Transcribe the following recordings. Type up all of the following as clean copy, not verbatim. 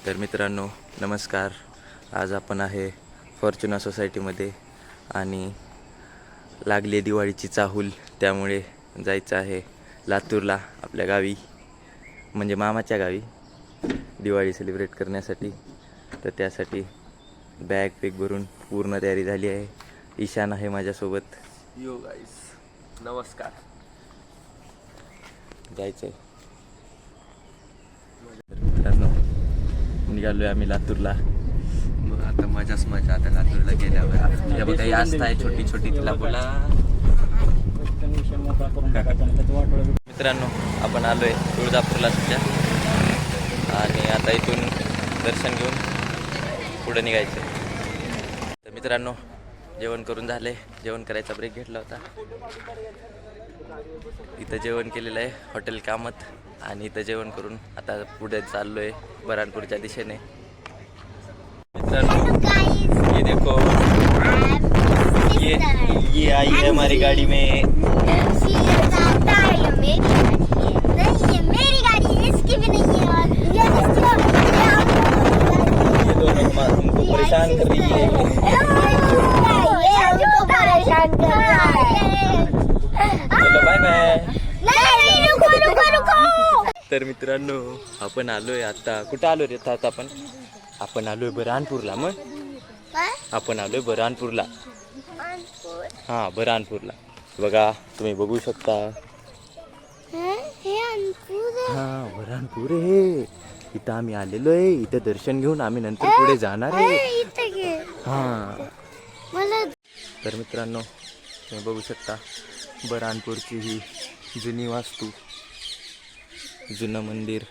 तर मित्रांनो नमस्कार. आज आपण आहे फॉर्च्युना सोसायटीमध्ये आणि लागली दिवाळीची चाहूल, त्यामुळे जायचं आहे लातूरला आपल्या गावी, म्हणजे मामाच्या गावी दिवाळी सेलिब्रेट करण्यासाठी. तर त्यासाठी बॅग भरून पूर्ण तयारी झाली आहे. ईशान आहे माझ्यासोबत. यो गाईस, नमस्कार. जायचं आहे. मित्रांनो निघालोय आम्ही लातूरला. मग आता मजाच मजा. आता लातूरला गेल्यावर हे बघा, ही आस्था आहे छोटी छोटी, तिला बोला. मित्रांनो आपण आलोय तुळजापूरला सध्या, आणि आता इथून दर्शन घेऊन पुढे निघायचं. तर मित्रांनो जेवण करून झाले. जेवण करायचा ब्रेक घेतला होता. इथं जेवण केलेलं आहे हॉटेल कामत, आणि इथं जेवण करून आता पुढे चाललोय बऱ्हाणपूरच्या दिशेने. मित्रांनो ये देखो, ये आई है हमारी गाड़ी में. ये दोनों हमको परेशान कर रही है. चलो बाय बाय. तर मित्रांनो आपण आलोय आता, कुठं आलो रे आता आपण आलोय बऱ्हाणपूरला. मग आपण आलोय बऱ्हाणपूरला. हां बऱ्हाणपूरला बघा, तुम्ही बघू शकता. हां बऱ्हाणपूर आहे. इथं आम्ही आलेलो आहे. इथं दर्शन घेऊन आम्ही नंतर पुढे जाणार आहे. हां तर मित्रांनो तुम्ही बघू शकता बऱ्हाणपूरची ही जुनी वास्तू, जुनं मंदिर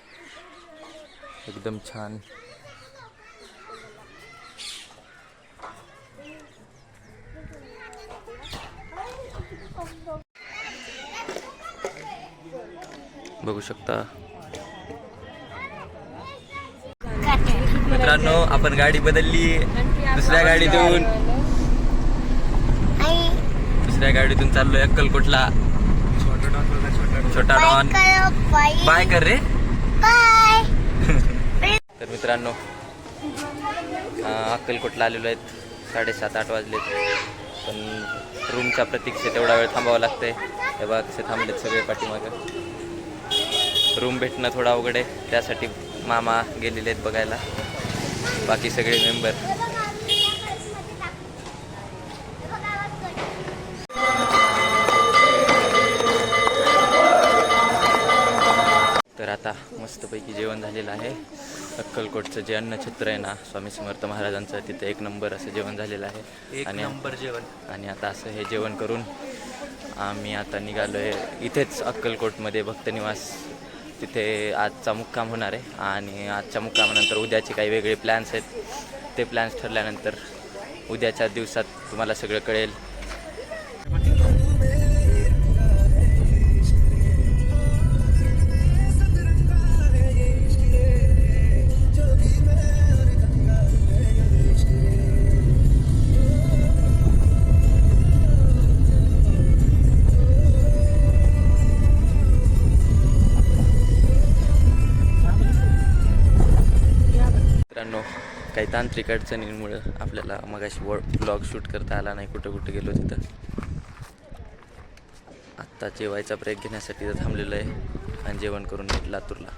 एकदम छान. बघू शकता मित्रांनो, आपण गाडी बदलली. दुसऱ्या गाडीतून चाललोय अक्कलकोटला. छोटा डॉन बाय कर रे. तर मित्रांनो अक्कलकोटला आलेलो आहेत. 7:30-8 वाजलेत, पण रूमच्या प्रतीक्षेत एवढा वेळ थांबावं लागतंय. हे बघा कसे थांबलेत सगळे पाठीमागं. रूम भेटणं थोडा अवघड आहे, त्यासाठी मामा गेलेले आहेत बघायला, बाकी सगळे मेंबर. तर आता मस्तपैकी जेवण झालेलं आहे. अक्कलकोटचं जे अन्नछत्र आहे ना स्वामी समर्थ महाराजांचं, तिथं 1 नंबर असं जेवण झालेलं आहे. एक नंबर जेवण. आणि आता असं हे जेवण करून आम्ही आता निघालो आहे इथेच अक्कलकोटमध्ये भक्तनिवास. तिथे आजचा मुक्काम होणार आहे, आणि आजच्या मुक्कामानंतर उद्याचे काही वेगळे प्लॅन्स आहेत. ते प्लॅन्स ठरल्यानंतर उद्याच्या दिवसात तुम्हाला सगळं कळेल. काही तांत्रिक अडचणींमुळं आपल्याला मगाशी ब्लॉग शूट करता आला नाही. कुठं गेलो तिथं. आत्ता जेवायचा ब्रेक घेण्यासाठी थांबलेलो आहे, आणि जेवण करून लातूरला.